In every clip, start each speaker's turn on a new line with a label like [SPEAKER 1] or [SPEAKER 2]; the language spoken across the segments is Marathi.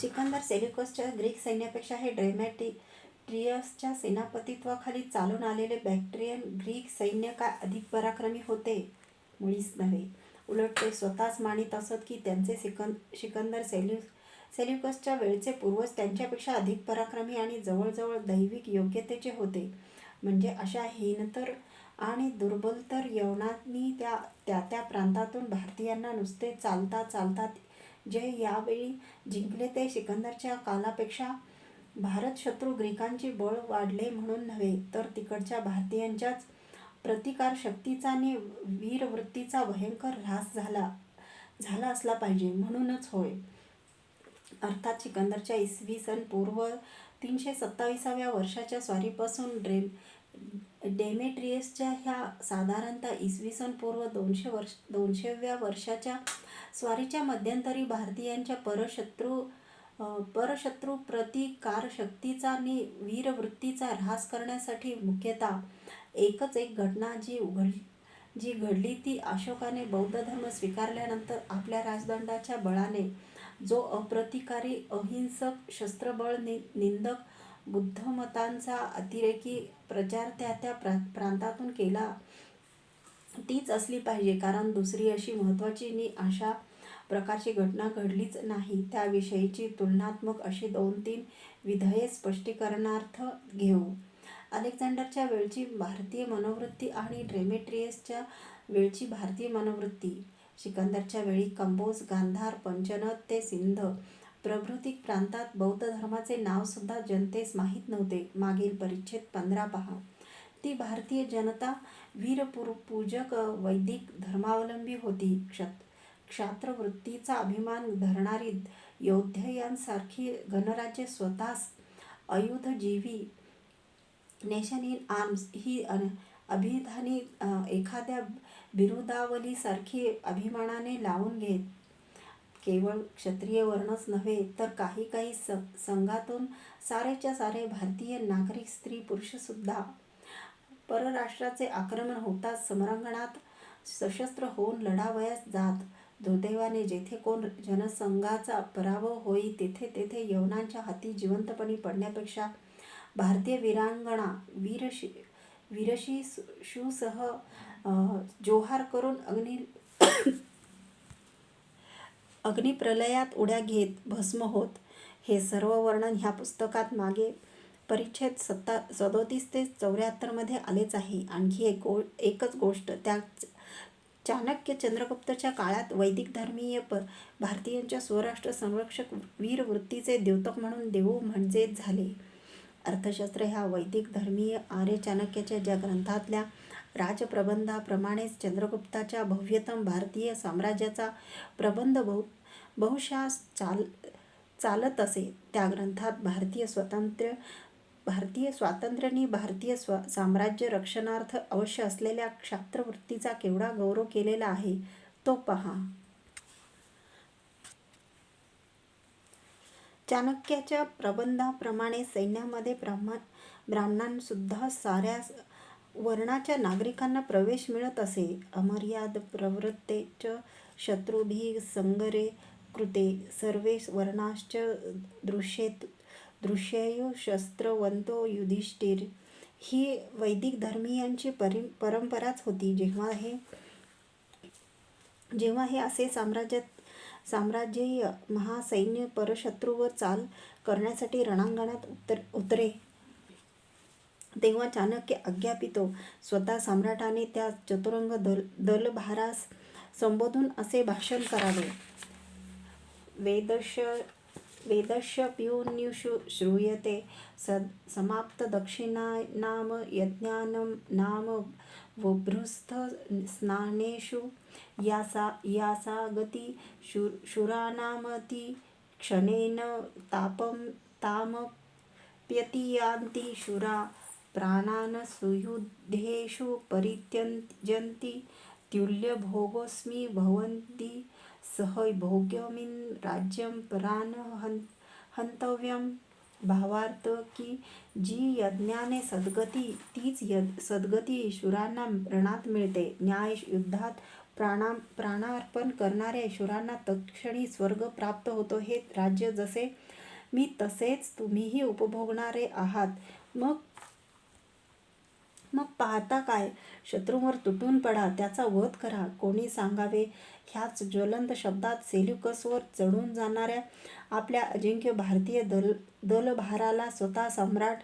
[SPEAKER 1] सिकंदर सेल्युकसच्या ग्रीक सैन्यापेक्षा हे डेमेट्रियसच्या सेनापतित्वाखाली चालून आलेले बॅक्ट्रियन ग्रीक सैन्य काय अधिक पराक्रमी होते? मुळीच नव्हे. उलट ते स्वतःच मानित असत की त्यांचे सिकंदर सेल्युकसच्या वेळचे पूर्वज त्यांच्यापेक्षा अधिक पराक्रमी आणि जवळजवळ दैविक योग्यतेचे होते. म्हणजे अशा हीनतर आणि दुर्बलतर यवनांनी त्या प्रांतातून भारतीयांना नुसते चालता जे यावेळी जिंकले ते सिकंदरच्या कालापेक्षा भारत शत्रू ग्रीकांचे बळ वाढले म्हणून नव्हे, तर तिकडच्या भारतीयांच्याच प्रतिकारशक्तीचा आणि वीरवृत्तीचा भयंकर ऱ्हास झाला असला पाहिजे म्हणूनच होय. अर्थात सिकंदरच्या इसवी सन पूर्व 327व्या वर्षाच्या स्वारीपासून डेमेट्रियसच्या ह्या साधारणतः इसवी सन पूर्व 200व्या वर्षाच्या स्वारीच्या मध्यंतरी भारतीयांच्या परशत्रू प्रतिकारशक्तीचा आणि वीरवृत्तीचा ऱ्हास करण्यासाठी मुख्यतः एकच एक घटना जी घडली ती अशोकाने बौद्ध धर्म स्वीकारल्यानंतर आपल्या राजदंडाच्या बळाने जो अप्रतिकारी अहिंसक शस्त्रबळ निंदक बुद्धमतांचा अतिरेकी प्रचार त्या प्रांतातून केला तीच असली पाहिजे, कारण दुसरी अशी महत्त्वाची नि अशा प्रकारची घटना घडलीच नाही. त्याविषयीची तुलनात्मक अशी 2-3 विधेये स्पष्टीकरणार्थ घेऊ. अलेक्झांडरच्या वेळची भारतीय मनोवृत्ती आणि डेमेट्रियसच्या वेळची भारतीय मनोवृत्ती. सिकंदरच्या वेळी कंबोज, गांधार, पंचनद ते सिंध प्रभृती प्रांतात बौद्ध धर्माचे नावसुद्धा जनतेस माहीत नव्हते. मागील परिच्छेद 15 पहा. ती भारतीय जनता वीरपूजक वैदिक धर्मावलंबी होती. क्षात्रवृत्तीचा अभिमान धरणारी यौधेयांसारखी गणराज्ये स्वतःस आयुधजीवी नेशन इन आर्म्स ही अभिधानी एखाद्या बिरुदावलीसारखी अभिमानाने लावून घेत. केवळ क्षत्रिय वर्णच नव्हे, तर काही संघातून सारेच्या सारे भारतीय नागरिक स्त्री पुरुषसुद्धा परराष्ट्राचे आक्रमण होताच समरांगणात सशस्त्र होऊन लढावयास जात. दुर्दैवाने जेथे कोण जनसंघाचा पराभव होई तेथे यवनांच्या हाती जिवंतपणी पडण्यापेक्षा भारतीय वीरांगना वीरशिशूसह जोहार करून अग्निप्रलयात उड्या घेत भस्म होत. हे सर्व वर्णन ह्या पुस्तकात मागे परिच्छेद 37 ते 74 मध्ये आलेच आहे. आणखी एकच गोष्ट, त्या चाणक्य चंद्रगुप्तच्या काळात वैदिक धर्मीय भारतीयांच्या स्वराष्ट्र संरक्षक वीरवृत्तीचे द्योतक म्हणून देऊ म्हणजेच झाले. अर्थशास्त्र ह्या वैदिक धर्मीय आर्य चाणक्याच्या ज्या ग्रंथातल्या राजप्रबंधाप्रमाणेच चंद्रगुप्ताच्या भव्यतम भारतीय साम्राज्याचा प्रबंध बहुशः चालत असे. त्या ग्रंथात भारतीय स्वातंत्र्य नि भारतीय साम्राज्य रक्षणार्थ अवश्य असलेल्या क्षात्रवृत्तीचा केवढा गौरव केलेला आहे तो पहा. चाणक्याच्या प्रबंधाप्रमाणे सैन्यामध्ये ब्राह्मणांसुद्धा साऱ्या वर्णाच्या नागरिकांना प्रवेश मिळत असे. अमर्याद प्रवृत्तेश्च शत्रुभिः संगरे कृते सर्वे वर्णाश्च दृश्येयु शस्त्रवंतो युधिष्ठिर ही वैदिक धर्मीयांची परंपराच होती. जेव्हा हे असे साम्राज्यीय महासैन्य परशत्रूवर चाल करण्यासाठी रणांगणात उतरे, तेव्हा चाणक्य आज्ञापितो स्वतः सम्राटाने त्या चतुरंग दलभारास संबोधून असे भाषण करावे. वेदस्य पीयूषु श्रूयते समाप्त दक्षिणानाम यज्ञानं नाम वभ्रुस्थ स्नानेषु यासा गती शूरानामति क्षणेन तामप्यति शूरा प्राणान् सुयुद्धेषु परित्यजन्ति तुल्यभोगोऽस्मि भवन्ति सह भोग्यमिन् राज्यं परान् हन्तव्यं. भावार्थ की जी यज्ञाने सद्गती तीच सद्गती शूरांना रणात मिळते. न्याय युद्धात प्राणार्पण करणाऱ्या शूरांना तत्क्षणी स्वर्ग प्राप्त होतो. हे राज्य जसे मी तसेच तुम्हीही उपभोगणारे आहात. मग पाहता काय? शत्रूवर तुटून पडा, त्याचा वध करा. कोणी सांगावे? ह्याच ज्वलंत शब्दात सेल्युकसवर चढून जाणाऱ्या आपल्या अजिंक्य भारतीय दलभाराला स्वतः सम्राट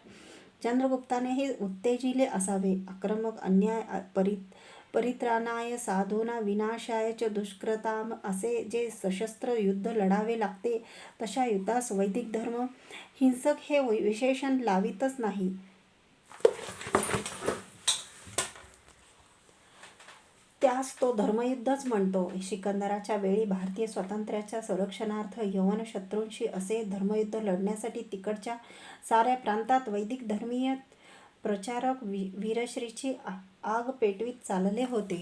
[SPEAKER 1] चंद्रगुप्ताने हे उत्तेजिले असावे. आक्रमक, अन्याय, परित्राणाय साधूना विनाशाय च दुष्कृताम असे जे सशस्त्र युद्ध लढावे लागते, तशा युद्धास वैदिक धर्म हिंसक हे विशेषण लावितच नाही. त्यास तो धर्मयुद्धच म्हणतो. सिकंदराच्या वेळी भारतीय स्वातंत्र्याच्या संरक्षणार्थ यवन शत्रूंशी असे धर्मयुद्ध लढण्यासाठी तिकडच्या साऱ्या प्रांतात वैदिक धर्मीय प्रचारक वीरश्रीची आग पेटवीत चालले होते.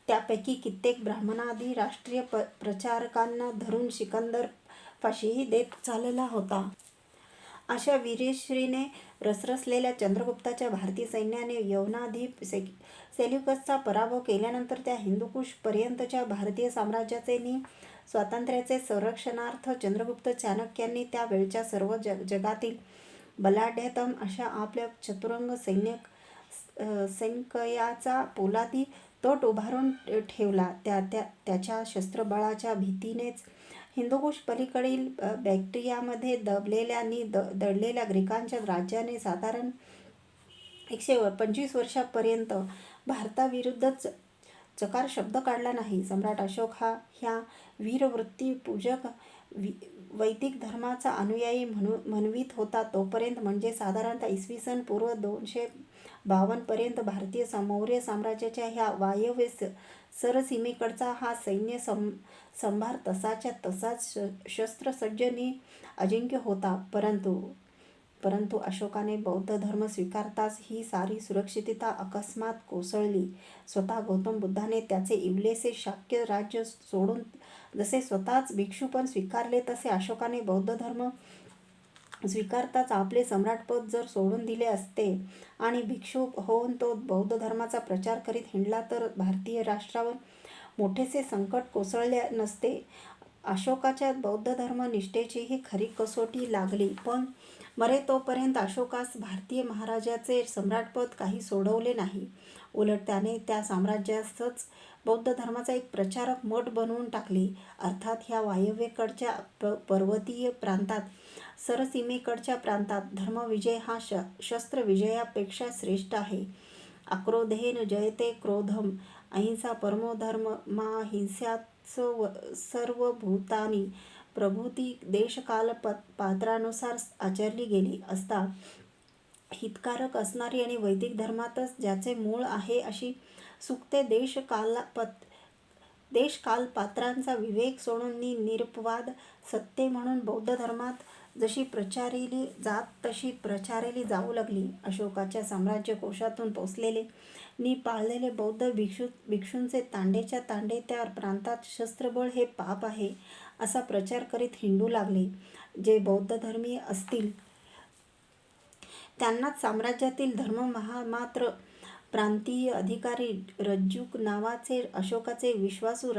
[SPEAKER 1] त्यापैकी कित्येक ब्राह्मणादी राष्ट्रीय प्रचारकांना धरून सिकंदर फाशीही देत चालला होता. अशा वीरश्रीने रसरसलेल्या चंद्रगुप्ताच्या भारतीय सैन्याने यवनाधिप सेल्युकसचा पराभव केल्यानंतर त्या हिंदुकुश पर्यंतच्या भारतीय साम्राज्याचे नि स्वातंत्र्याचे संरक्षणार्थ चंद्रगुप्त चाणक्यांनी त्या वेळच्या सर्व जगातील बलाढ्यतम अशा आपल्या चतुरंग सैन्ययाचा पोलादी तोट उभारून ठेवला. त्याच्या शस्त्रबळाच्या भीतीनेच हिंदुकुश पलीकडील बॅक्ट्रियामध्ये दडलेल्या ग्रीकांच्या राज्याने साधारण 125 वर्षांपर्यंत भारताविरुद्ध चकार शब्द काढला नाही. सम्राट अशोक ह्या वीरवृत्तीपूजक वैदिक धर्माचा अनुयायी म्हणवित होता तोपर्यंत, म्हणजे साधारणतः इसवी पूर्व 252 पर्यंत भारतीय मौर्य साम्राज्याच्या ह्या वायव्य सरसीमेकडचा हा सैन्य संभार तसाच्या तसाच शस्त्रसज्ज नि अजिंक्य होता. परंतु अशोकाने बौद्ध धर्म स्वीकारताच ही सारी सुरक्षितता अकस्मात कोसळली. स्वतः गौतम बुद्धाने त्याचे इवलेसे शाक्य राज्य सोडून जसे स्वतःच भिक्षुपण स्वीकारले, तसे अशोकाने बौद्ध धर्म स्वीकारताच आपले सम्राटपद जर सोडून दिले असते आणि भिक्षू होऊन तो बौद्ध धर्माचा प्रचार करीत हिंडला तर भारतीय राष्ट्रावर मोठेसे संकट कोसळले नसते. अशोकाच्या बौद्ध धर्म निष्ठेची ही खरी कसोटी लागली. पण मरे तोपर्यंत अशोकास भारतीय महाराजाचे सम्राटपद काही सोडवले नाही. उलट त्याने त्या साम्राज्यासच बौद्ध धर्माचा एक प्रचारक मठ बनवून टाकले. अर्थात ह्या वायव्येकडच्या पर्वतीय प्रांतात, सरसीमेकडच्या प्रांतात धर्मविजय हा शस्त्रविजयापेक्षा श्रेष्ठ आहे. अक्रोधेन जयते क्रोधम, अहिंसा परमो धर्मा, हिंस्याच सर्वभूतानी, प्रभूती देशकाल पात्रानुसार आचरली गेली असता हितकारक असणारी आणि वैदिक धर्मातच ज्याचे मूळ आहे अशी सूक्ते देशकाल पात्रांचा विवेक सोडून निरपवाद सत्य म्हणून बौद्ध धर्मात जशी प्रचारिली जात तशी प्रचारली जाऊ लागली. अशोकाच्या साम्राज्य कोशातून पोचलेले नि पाळलेले बौद्ध भिक्षूंचे तांडेच्या तांडे त्या प्रांतात शस्त्रबळ हे पाप आहे असा प्रचार करीत हिंडू लागले. जे बौद्ध धर्मीय असतील त्यांनाच साम्राज्यातील धर्ममात्र प्रांतीय अधिकारी रज्जुक नावाचे अशोकाचे विश्वासू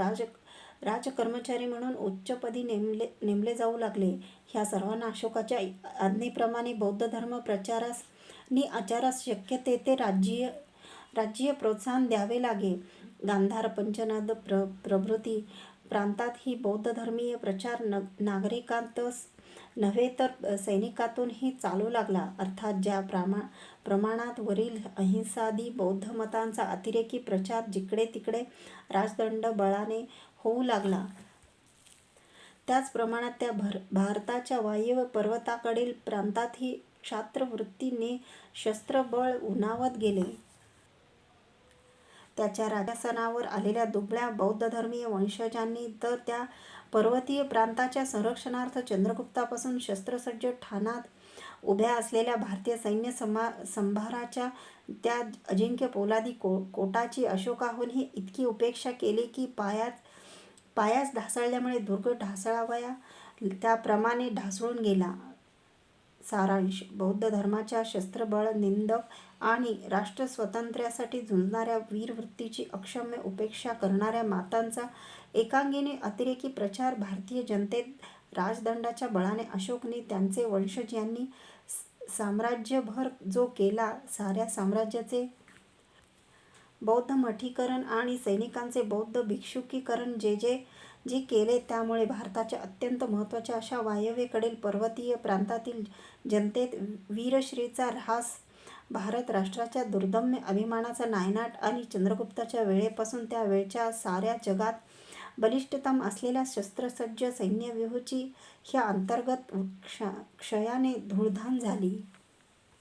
[SPEAKER 1] राजकर्मचारी म्हणून उच्चपदी नेमले जाऊ लागले. ह्या सर्वांना अशोकाच्या आज्ञेप्रमाणे बौद्ध धर्म प्रचारास नि आचारास शक्य तेथे राज्यीय प्रोत्साहन द्यावे लागे. गांधार, पंचनद प्रभृती प्रांतातही बौद्ध धर्मीय प्रचार नागरिकांतच नव्हे तर सैनिकांतूनही चालू लागला. अर्थात ज्या प्रमाणात वरील अहिंसादी बौद्ध मतांचा अतिरेकी प्रचार जिकडे तिकडे राजदंड बळाने होऊ लागला, त्याच प्रमाणात त्या भारताच्या वायव्य पर्वताकडील प्रांतातही क्षात्रवृत्तीने शस्त्रबळ उणावत गेले. त्याच्या राज्यासनावर आलेल्या दुबळ्या बौद्धधर्मीय वंशजांनी तर त्या पर्वतीय प्रांताच्या संरक्षणार्थ चंद्रगुप्तापासून शस्त्रसज्ज ठाणात उभ्या असलेल्या भारतीय सैन्य संभाराच्या त्या अजिंक्य पोलादी कोटाची अशोकाहूनही इतकी उपेक्षा केली की पायास ढासळल्यामुळे दुर्ग ढासळावया त्याप्रमाणे ढासळून गेला. सारांश. बौद्ध धर्माच्या शस्त्रबळ निंदक आणि राष्ट्रस्वातंत्र्यासाठी झुंजणाऱ्या वीरवृत्तीची अक्षम्य उपेक्षा करणाऱ्या मातांचा एकांगीने अतिरेकी प्रचार भारतीय जनतेत राजदंडाच्या बळाने अशोकने त्यांचे वंशज यांनी साम्राज्यभर जो केला, साऱ्या साम्राज्याचे बौद्ध मठीकरण आणि सैनिकांचे बौद्ध भिक्षुकीकरण जे केले, त्यामुळे भारताच्या अत्यंत महत्त्वाच्या अशा वायव्येकडील पर्वतीय प्रांतातील जनतेत वीरश्रीचा ऱ्हास, भारत राष्ट्राच्या दुर्दम्य अभिमानाचा नायनाट आणि चंद्रगुप्ताच्या वेळेपासून त्या वेळच्या साऱ्या जगात बलिष्ठतम असलेल्या शस्त्रसज्ज सैन्यव्यूहाची ह्या अंतर्गत क्षयाने धूळधाण झाली.